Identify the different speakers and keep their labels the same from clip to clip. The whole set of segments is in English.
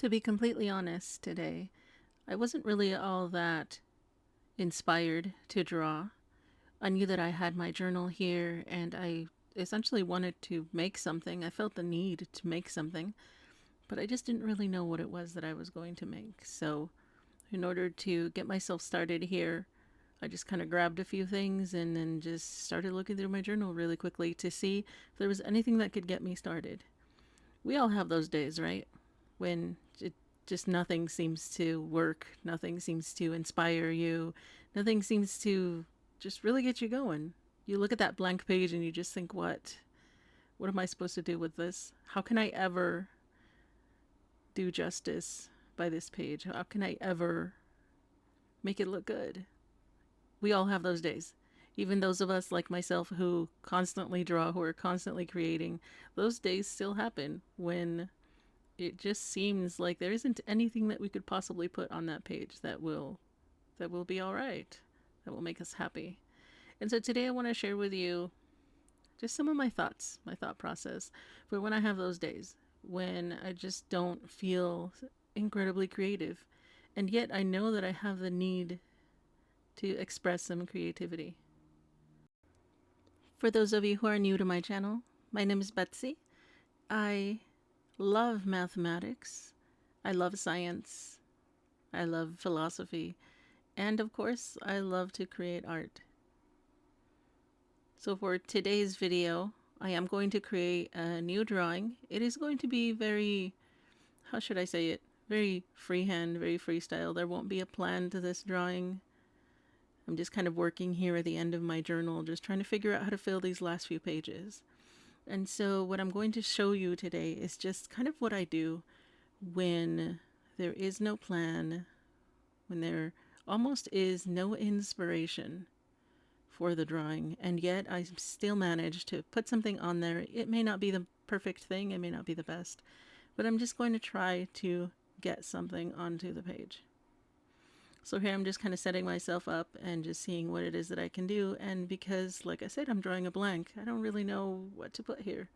Speaker 1: To be completely honest today, I wasn't really all that inspired to draw. I knew that I had my journal here and I essentially wanted to make something. I felt the need to make something, but I just didn't really know what it was that I was going to make. So, in order to get myself started here, I just kind of grabbed a few things and then just started looking through my journal really quickly to see if there was anything that could get me started. We all have those days, right? When it just nothing seems to work, nothing seems to inspire you, nothing seems to just really get you going. You look at that blank page and you just think, what am I supposed to do with this? How can I ever do justice by this page? How can I ever make it look good? We all have those days. Even those of us like myself who constantly draw, who are constantly creating, those days still happen when it just seems like there isn't anything that we could possibly put on that page that will be all right, that will make us happy. And so today I want to share with you just some of my thoughts, my thought process for when I have those days when I just don't feel incredibly creative. And yet I know that I have the need to express some creativity. For those of you who are new to my channel, my name is Betsy. I love mathematics. I love science. I love philosophy. And of course, I love to create art. So for today's video, I am going to create a new drawing. It is going to be very, how should I say it? Very freehand, very freestyle. There won't be a plan to this drawing. I'm just kind of working here at the end of my journal, just trying to figure out how to fill these last few pages. And so what I'm going to show you today is just kind of what I do when there is no plan, when there almost is no inspiration for the drawing, and yet I still manage to put something on there. It may not be the perfect thing, it may not be the best, but I'm just going to try to get something onto the page. So here I'm just kind of setting myself up and just seeing what it is that I can do. And because, like I said, I'm drawing a blank, I don't really know what to put here.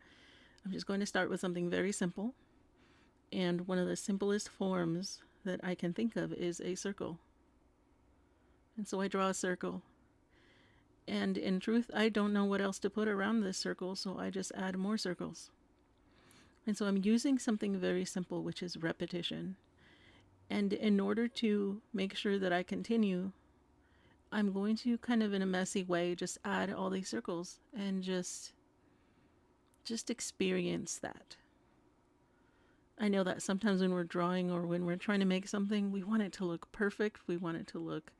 Speaker 1: I'm just going to start with something very simple. And one of the simplest forms that I can think of is a circle. And so I draw a circle. And in truth, I don't know what else to put around this circle, so I just add more circles. And so I'm using something very simple, which is repetition. And in order to make sure that I continue, I'm going to kind of in a messy way just add all these circles and just experience that. I know that sometimes when we're drawing or when we're trying to make something, we want it to look perfect. We want it to look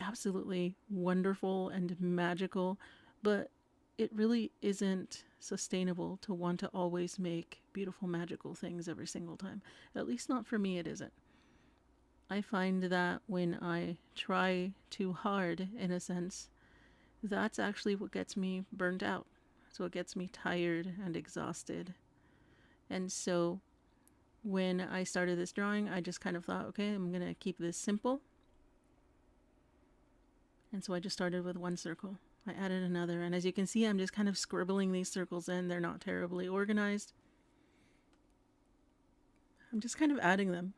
Speaker 1: absolutely wonderful and magical, but it really isn't sustainable to want to always make beautiful, magical things every single time. At least not for me, it isn't. I find that when I try too hard, in a sense, that's actually what gets me burnt out. It's what gets me tired and exhausted. And so when I started this drawing, I just kind of thought, okay, I'm going to keep this simple. And so I just started with one circle. I added another, and as you can see, I'm just kind of scribbling these circles in. They're not terribly organized. I'm just kind of adding them.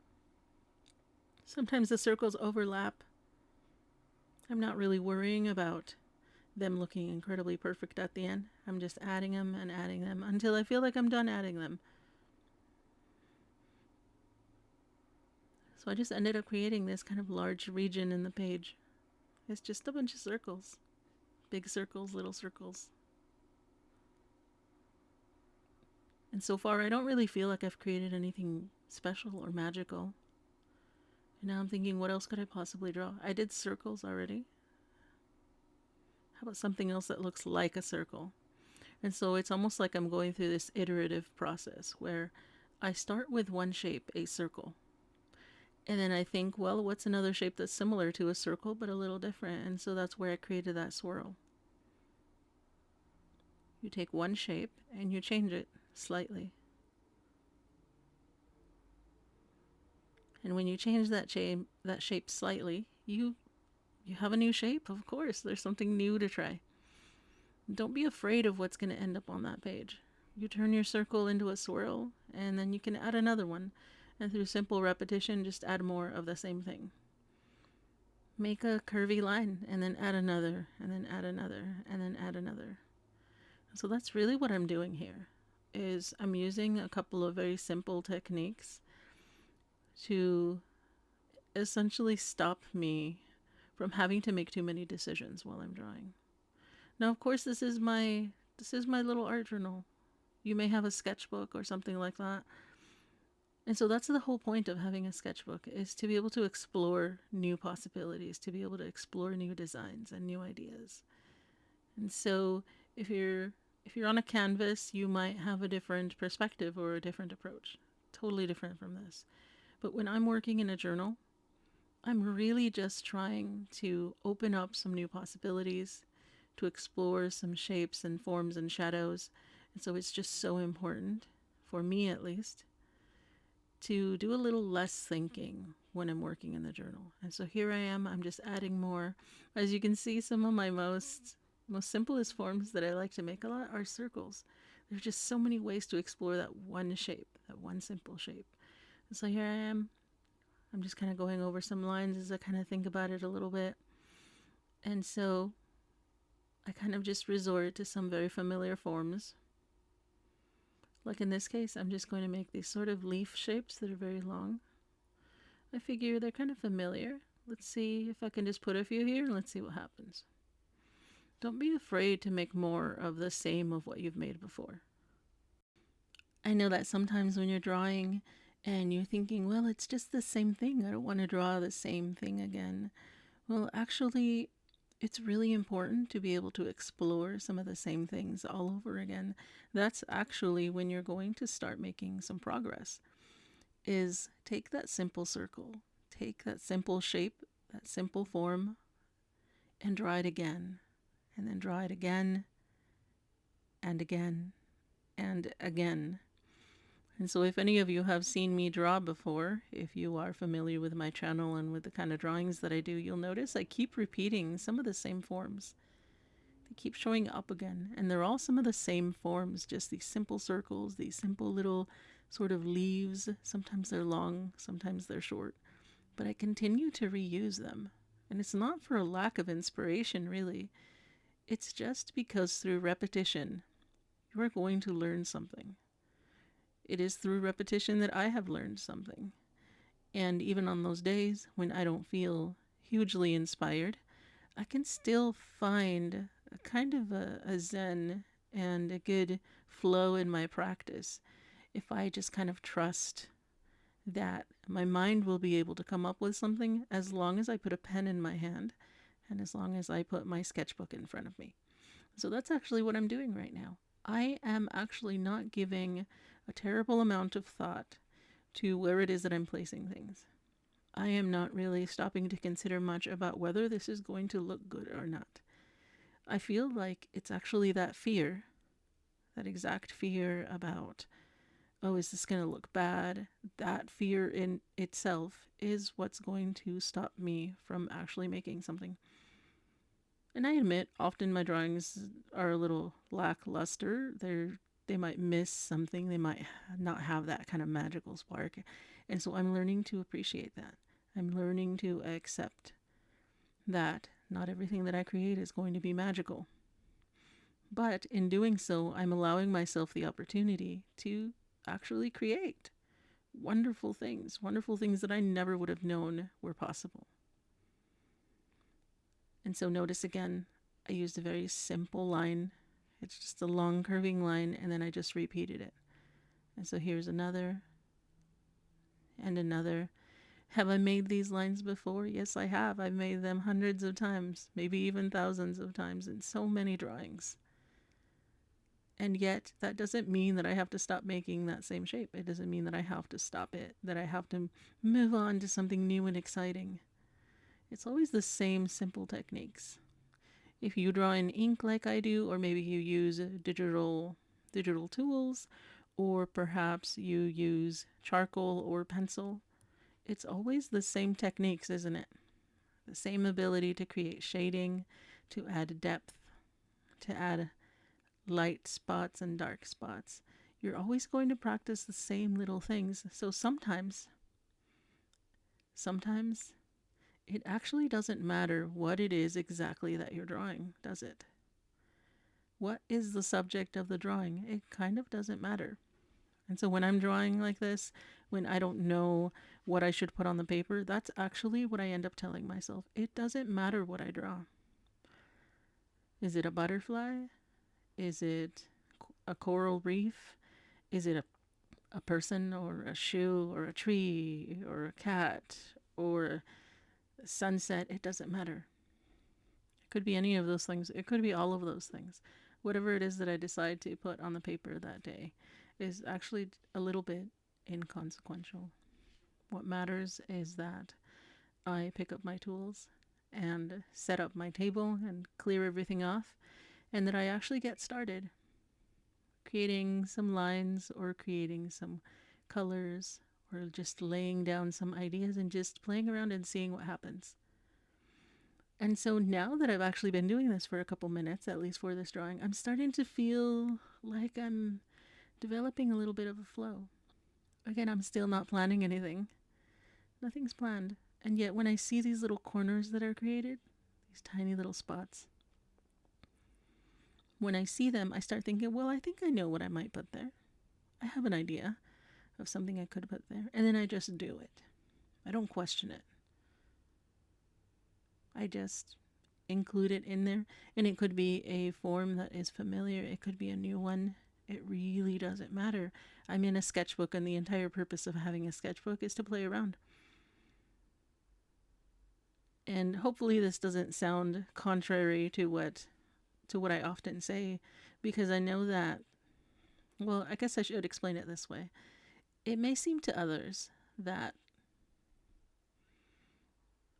Speaker 1: Sometimes the circles overlap. I'm not really worrying about them looking incredibly perfect at the end. I'm just adding them and adding them until I feel like I'm done adding them. So I just ended up creating this kind of large region in the page. It's just a bunch of circles. Big circles, little circles. And so far, I don't really feel like I've created anything special or magical. And now I'm thinking, what else could I possibly draw? I did circles already. How about something else that looks like a circle? And so it's almost like I'm going through this iterative process where I start with one shape, a circle. And then I think, well, what's another shape that's similar to a circle but a little different? And so that's where I created that swirl. You take one shape and you change it slightly. And when you change that shape slightly, you have a new shape. Of course, there's something new to try. Don't be afraid of what's going to end up on that page. You turn your circle into a swirl, and then you can add another one. And through simple repetition, just add more of the same thing. Make a curvy line and then add another, and then add another, and then add another. So that's really what I'm doing here. Is I'm using a couple of very simple techniques to essentially stop me from having to make too many decisions while I'm drawing. Now, of course, this is my little art journal. You may have a sketchbook or something like that. And so that's the whole point of having a sketchbook, is to be able to explore new possibilities, to be able to explore new designs and new ideas. And so if you're if you're on a canvas, you might have a different perspective or a different approach. Totally different from this. But when I'm working in a journal, I'm really just trying to open up some new possibilities, to explore some shapes and forms and shadows. And so it's just so important, for me at least, to do a little less thinking when I'm working in the journal. And so here I am, I'm just adding more. As you can see, some of my most simplest forms that I like to make a lot are circles. There's just so many ways to explore that one shape, that one simple shape. And so here I am. I'm just kind of going over some lines as I kind of think about it a little bit. And so I kind of just resort to some very familiar forms. Like in this case, I'm just going to make these sort of leaf shapes that are very long. I figure they're kind of familiar. Let's see if I can just put a few here and let's see what happens. Don't be afraid to make more of the same of what you've made before. I know that sometimes when you're drawing and you're thinking, well, it's just the same thing, I don't want to draw the same thing again. Well, actually, it's really important to be able to explore some of the same things all over again. That's actually when you're going to start making some progress. Is take that simple circle, take that simple shape, that simple form, and draw it again, and then draw it again, and again, and again. And so if any of you have seen me draw before, if you are familiar with my channel and with the kind of drawings that I do, you'll notice I keep repeating some of the same forms. They keep showing up again, and they're all some of the same forms, just these simple circles, these simple little sort of leaves. Sometimes they're long, sometimes they're short, but I continue to reuse them. And it's not for a lack of inspiration, really. It's just because through repetition, you are going to learn something. It is through repetition that I have learned something. And even on those days when I don't feel hugely inspired, I can still find a kind of a zen and a good flow in my practice if I just kind of trust that my mind will be able to come up with something as long as I put a pen in my hand and as long as I put my sketchbook in front of me. So that's actually what I'm doing right now. I am actually not giving a terrible amount of thought to where it is that I'm placing things. I am not really stopping to consider much about whether this is going to look good or not. I feel like it's actually that fear, that exact fear about, oh, is this going to look bad? That fear in itself is what's going to stop me from actually making something. And I admit, often my drawings are a little lackluster. They might miss something. They might not have that kind of magical spark. And so I'm learning to appreciate that. I'm learning to accept that not everything that I create is going to be magical. But in doing so, I'm allowing myself the opportunity to actually create wonderful things that I never would have known were possible. And so notice again, I used a very simple line. It's just a long curving line, and then I just repeated it. And so here's another and another. Have I made these lines before? Yes, I have. I've made them hundreds of times, maybe even thousands of times in so many drawings. And yet, that doesn't mean that I have to stop making that same shape. It doesn't mean that I have to stop it, that I have to move on to something new and exciting. It's always the same simple techniques. If you draw in ink like I do, or maybe you use digital tools, or perhaps you use charcoal or pencil, it's always the same techniques, isn't it? The same ability to create shading, to add depth, to add light spots and dark spots. You're always going to practice the same little things. So sometimes it actually doesn't matter what it is exactly that you're drawing, does it? What is the subject of the drawing? It kind of doesn't matter. And so when I'm drawing like this, when I don't know what I should put on the paper, that's actually what I end up telling myself. It doesn't matter what I draw. Is it a butterfly? Is it a coral reef? Is it a person or a shoe or a tree or a cat or a sunset? It doesn't matter. It could be any of those things. It could be all of those things. Whatever it is that I decide to put on the paper that day is actually a little bit inconsequential. What matters is that I pick up my tools and set up my table and clear everything off, and that I actually get started creating some lines or creating some colors or just laying down some ideas and just playing around and seeing what happens. And so now that I've actually been doing this for a couple minutes, at least for this drawing, I'm starting to feel like I'm developing a little bit of a flow. Again, I'm still not planning anything. Nothing's planned. And yet when I see these little corners that are created, these tiny little spots, when I see them, I start thinking, well, I think I know what I might put there. I have an idea of something I could put there. And then I just do it. I don't question it. I just include it in there. And it could be a form that is familiar. It could be a new one. It really doesn't matter. I'm in a sketchbook, and the entire purpose of having a sketchbook is to play around. And hopefully this doesn't sound contrary to what I often say, because I know that, well, I guess I should explain it this way. It may seem to others that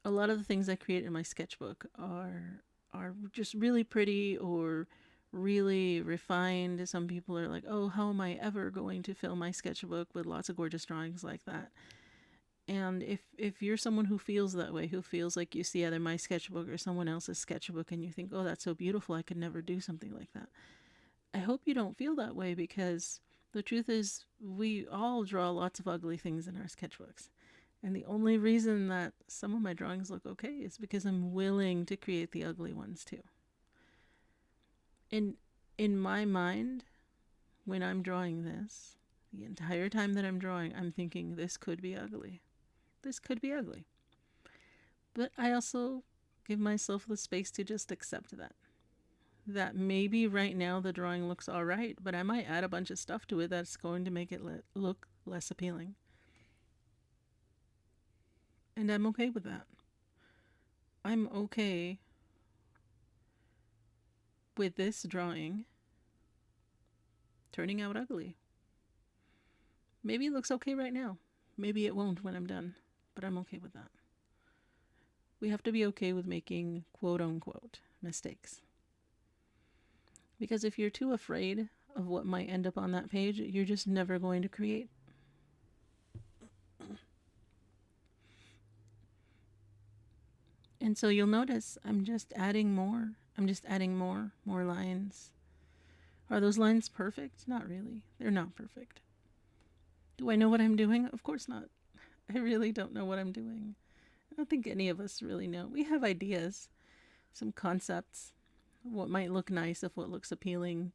Speaker 1: a lot of the things I create in my sketchbook are just really pretty or really refined. Some people are like, "Oh, how am I ever going to fill my sketchbook with lots of gorgeous drawings like that?" And if you're someone who feels that way, who feels like you see either my sketchbook or someone else's sketchbook and you think, "Oh, that's so beautiful, I could never do something like that." I hope you don't feel that way, because the truth is we all draw lots of ugly things in our sketchbooks. And the only reason that some of my drawings look okay is because I'm willing to create the ugly ones too. In my mind, when I'm drawing this, the entire time that I'm drawing, I'm thinking this could be ugly. This could be ugly. But I also give myself the space to just accept that. That maybe right now the drawing looks all right, but I might add a bunch of stuff to it that's going to make it look less appealing. And I'm okay with that. I'm okay with this drawing turning out ugly. Maybe it looks okay right now. Maybe it won't when I'm done, but I'm okay with that. We have to be okay with making quote unquote mistakes. Because if you're too afraid of what might end up on that page, you're just never going to create. And so you'll notice I'm just adding more. I'm just adding more lines. Are those lines perfect? Not really. They're not perfect. Do I know what I'm doing? Of course not. I really don't know what I'm doing. I don't think any of us really know. We have ideas, some concepts, what might look nice, if what looks appealing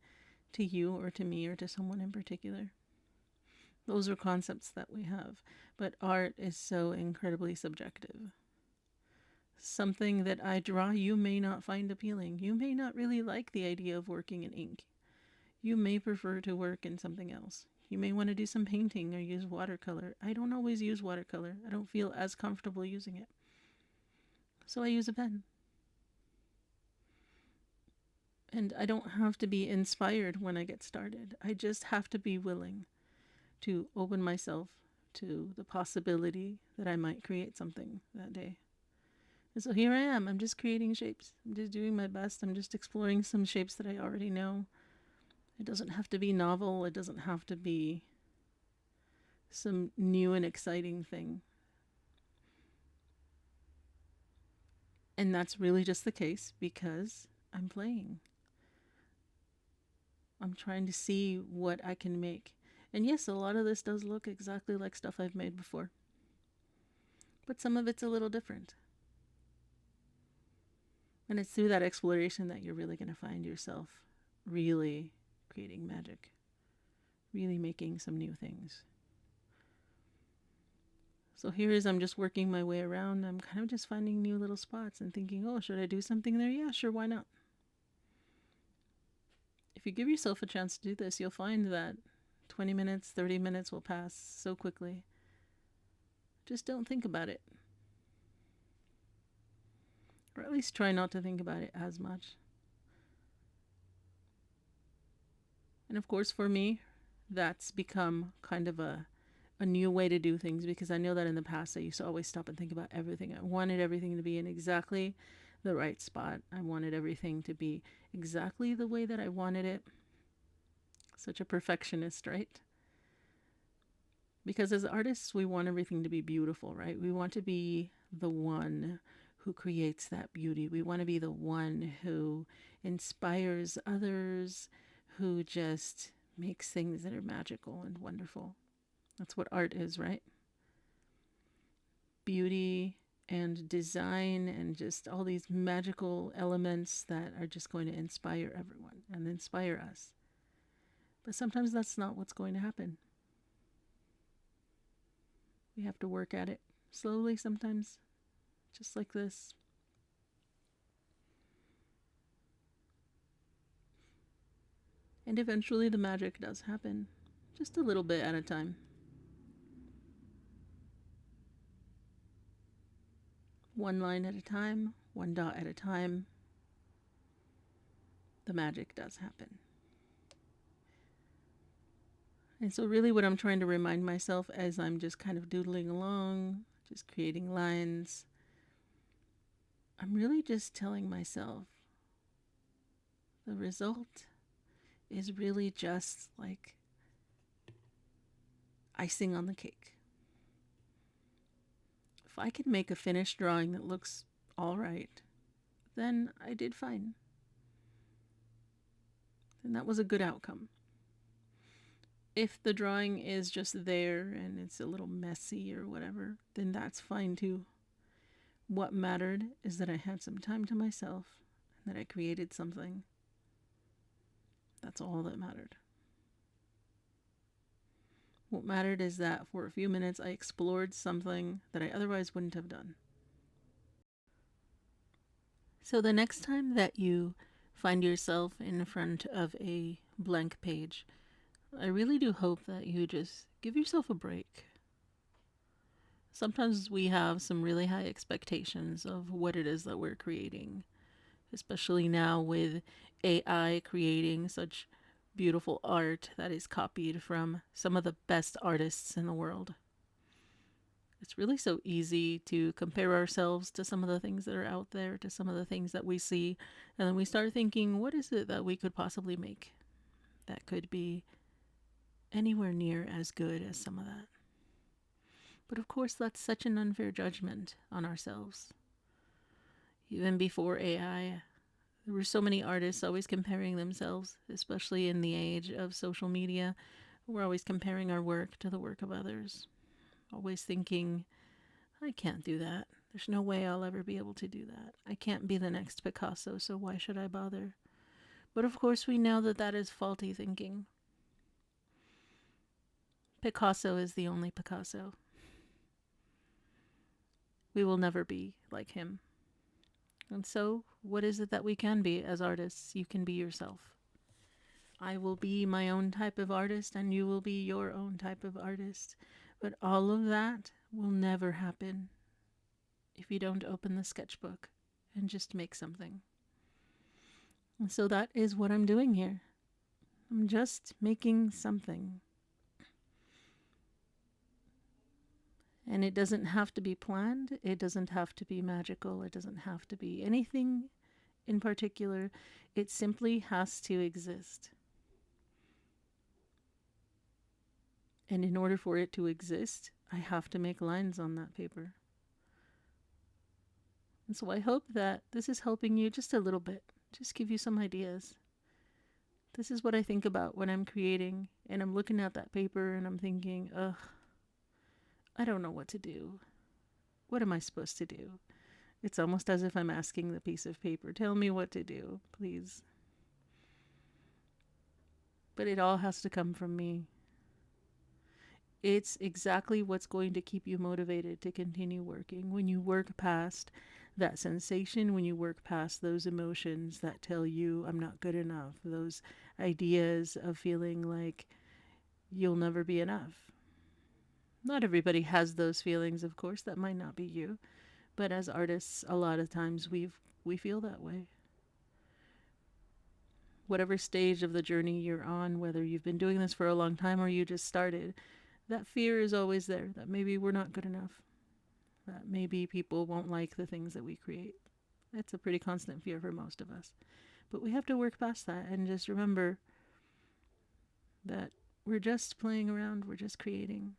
Speaker 1: to you or to me or to someone in particular. Those are concepts that we have. But art is so incredibly subjective. Something that I draw you may not find appealing. You may not really like the idea of working in ink. You may prefer to work in something else. You may want to do some painting or use watercolor. I don't always use watercolor. I don't feel as comfortable using it. So I use a pen. And I don't have to be inspired when I get started. I just have to be willing to open myself to the possibility that I might create something that day. And so here I am. I'm just creating shapes. I'm just doing my best. I'm just exploring some shapes that I already know. It doesn't have to be novel. It doesn't have to be some new and exciting thing. And that's really just the case because I'm playing. I'm trying to see what I can make. And yes, a lot of this does look exactly like stuff I've made before, but some of it's a little different. And it's through that exploration that you're really going to find yourself really creating magic, really making some new things. So here is I'm just working my way around. I'm kind of just finding new little spots and thinking, oh, should I do something there? Yeah, sure, why not? If you give yourself a chance to do this, you'll find that 20 minutes, 30 minutes will pass so quickly. Just don't think about it. Or at least try not to think about it as much. And of course, for me, that's become kind of a new way to do things, because I know that in the past I used to always stop and think about everything. I wanted everything to be in exactly the right spot. I wanted everything to be exactly the way that I wanted it. Such a perfectionist, right? Because as artists, we want everything to be beautiful, right? We want to be the one who creates that beauty. We want to be the one who inspires others, who just makes things that are magical and wonderful. That's what art is, right? Beauty and design and just all these magical elements that are just going to inspire everyone and inspire us. But sometimes that's not what's going to happen. We have to work at it slowly sometimes, just like this. And eventually the magic does happen, just a little bit at a time. One line at a time, one dot at a time, the magic does happen. And so, really, what I'm trying to remind myself as I'm just kind of doodling along, just creating lines, I'm really just telling myself the result is really just like icing on the cake. If I can make a finished drawing that looks all right, then I did fine. And that was a good outcome. If the drawing is just there and it's a little messy or whatever, then that's fine too. What mattered is that I had some time to myself and that I created something. That's all that mattered. What mattered is that for a few minutes I explored something that I otherwise wouldn't have done. So the next time that you find yourself in front of a blank page, I really do hope that you just give yourself a break. Sometimes we have some really high expectations of what it is that we're creating, especially now with AI creating such beautiful art that is copied from some of the best artists in the world. It's really so easy to compare ourselves to some of the things that are out there, to some of the things that we see, and then we start thinking, what is it that we could possibly make that could be anywhere near as good as some of that? But of course, that's such an unfair judgment on ourselves. Even before AI, there were so many artists always comparing themselves, especially in the age of social media. We're always comparing our work to the work of others, always thinking, I can't do that. There's no way I'll ever be able to do that. I can't be the next Picasso, so why should I bother? But of course, we know that that is faulty thinking. Picasso is the only Picasso. We will never be like him. And so, what is it that we can be as artists? You can be yourself. I will be my own type of artist, and you will be your own type of artist. But all of that will never happen if you don't open the sketchbook and just make something. And so that is what I'm doing here. I'm just making something. And it doesn't have to be planned. It doesn't have to be magical. It doesn't have to be anything in particular. It simply has to exist. And in order for it to exist, I have to make lines on that paper. And so I hope that this is helping you just a little bit. Just give you some ideas. This is what I think about when I'm creating and I'm looking at that paper and I'm thinking, ugh, I don't know what to do. What am I supposed to do? It's almost as if I'm asking the piece of paper, tell me what to do, please. But it all has to come from me. It's exactly what's going to keep you motivated to continue working. When you work past that sensation, when you work past those emotions that tell you I'm not good enough, those ideas of feeling like you'll never be enough. Not everybody has those feelings, of course, that might not be you. But as artists, a lot of times we feel that way. Whatever stage of the journey you're on, whether you've been doing this for a long time or you just started, that fear is always there that maybe we're not good enough, that maybe people won't like the things that we create. That's a pretty constant fear for most of us. But we have to work past that and just remember that we're just playing around, we're just creating.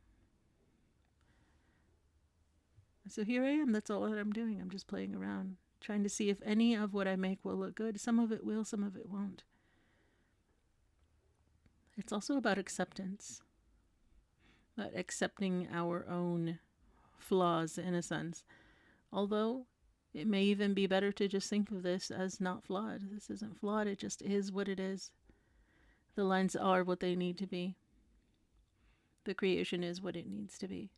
Speaker 1: So here I am, that's all that I'm doing. I'm just playing around, trying to see if any of what I make will look good. Some of it will, some of it won't. It's also about acceptance, about accepting our own flaws in a sense. Although it may even be better to just think of this as not flawed. This isn't flawed, it just is what it is. The lines are what they need to be. The creation is what it needs to be.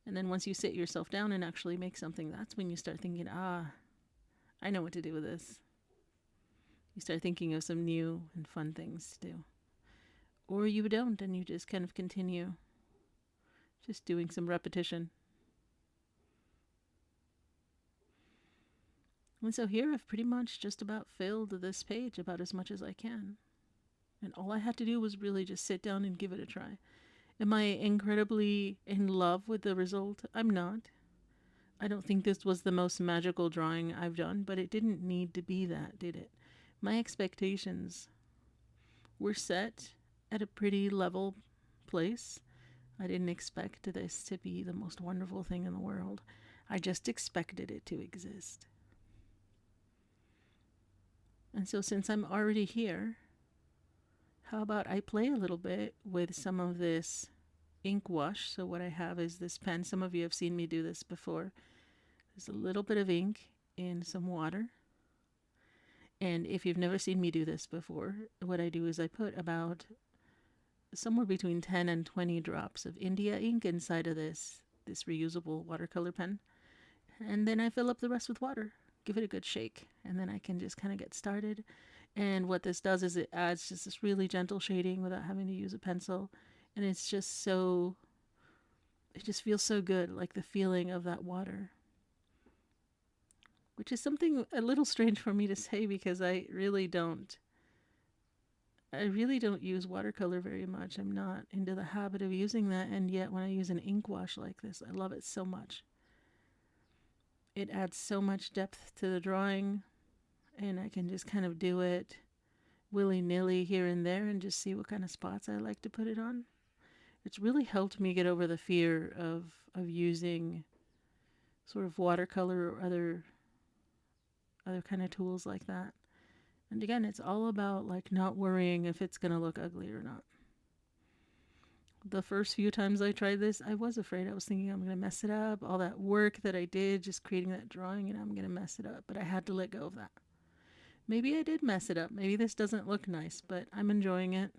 Speaker 1: And then once you sit yourself down and actually make something, that's when you start thinking, I know what to do with this. You start thinking of some new and fun things to do. Or you don't, and you just kind of continue just doing some repetition. And so here I've pretty much just about filled this page about as much as I can. And all I had to do was really just sit down and give it a try. Am I incredibly in love with the result? I'm not. I don't think this was the most magical drawing I've done, but it didn't need to be that, did it? My expectations were set at a pretty level place. I didn't expect this to be the most wonderful thing in the world. I just expected it to exist. And so since I'm already here, how about I play a little bit with some of this ink wash? So what I have is this pen. Some of you have seen me do this before. There's a little bit of ink in some water. And if you've never seen me do this before, what I do is I put about somewhere between 10 and 20 drops of India ink inside of this reusable watercolor pen. And then I fill up the rest with water. Give it a good shake. And then I can just kind of get started. And what this does is it adds just this really gentle shading without having to use a pencil. And it's just so, it just feels so good, like the feeling of that water. Which is something a little strange for me to say because I really don't use watercolor very much. I'm not into the habit of using that, and yet when I use an ink wash like this, I love it so much. It adds so much depth to the drawing, and I can just kind of do it willy-nilly here and there and just see what kind of spots I like to put it on. It's really helped me get over the fear of using sort of watercolor or other kind of tools like that. And again, it's all about like not worrying if it's going to look ugly or not. The first few times I tried this, I was afraid. I was thinking I'm going to mess it up. All that work that I did just creating that drawing, and I'm going to mess it up. But I had to let go of that. Maybe I did mess it up. Maybe this doesn't look nice, but I'm enjoying it.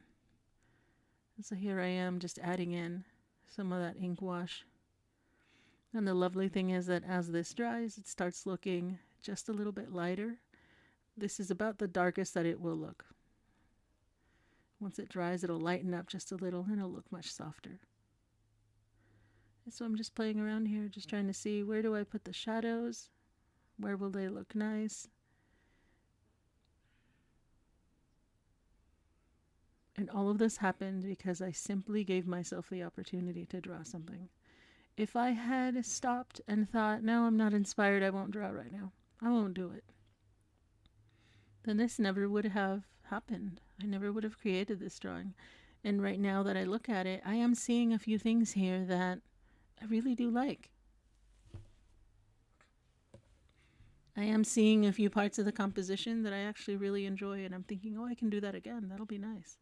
Speaker 1: And so here I am just adding in some of that ink wash. And the lovely thing is that as this dries, it starts looking just a little bit lighter. This is about the darkest that it will look. Once it dries, it'll lighten up just a little and it'll look much softer. And so I'm just playing around here, just trying to see where do I put the shadows? Where will they look nice? And all of this happened because I simply gave myself the opportunity to draw something. If I had stopped and thought, no, I'm not inspired, I won't draw right now, I won't do it, then this never would have happened. I never would have created this drawing. And right now that I look at it, I am seeing a few things here that I really do like. I am seeing a few parts of the composition that I actually really enjoy, and I'm thinking, oh, I can do that again. That'll be nice.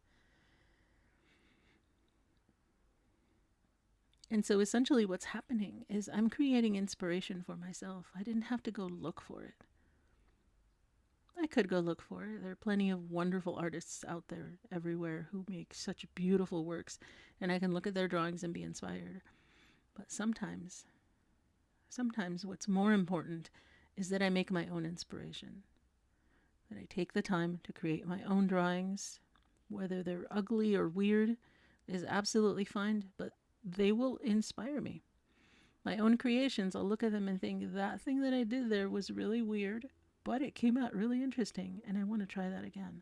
Speaker 1: And so essentially, what's happening is I'm creating inspiration for myself. I didn't have to go look for it. I could go look for it. There are plenty of wonderful artists out there everywhere who make such beautiful works, and I can look at their drawings and be inspired. But sometimes what's more important is that I make my own inspiration, that I take the time to create my own drawings. Whether they're ugly or weird is absolutely fine, but they will inspire me. My own creations, I'll look at them and think that thing that I did there was really weird, but it came out really interesting and I want to try that again.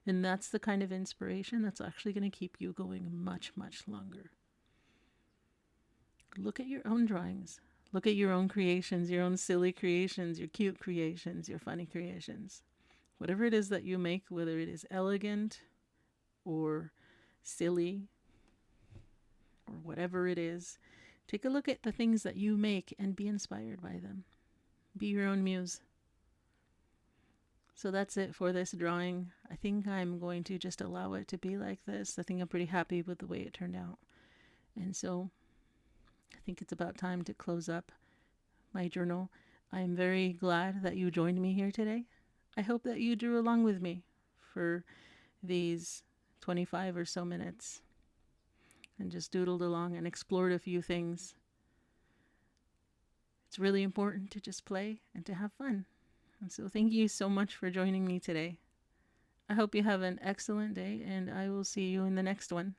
Speaker 1: And that's the kind of inspiration that's actually going to keep you going much, much longer. Look at your own drawings. Look at your own creations, your own silly creations, your cute creations, your funny creations. Whatever it is that you make, whether it is elegant or silly or whatever it is, take a look at the things that you make and be inspired by them. Be your own muse. So that's it for this drawing. I think I'm going to just allow it to be like this. I think I'm pretty happy with the way it turned out. And so I think it's about time to close up my journal. I'm very glad that you joined me here today. I hope that you drew along with me for these 25 or so minutes and just doodled along and explored a few things. It's really important to just play and to have fun. And so thank you so much for joining me today. I hope you have an excellent day, and I will see you in the next one.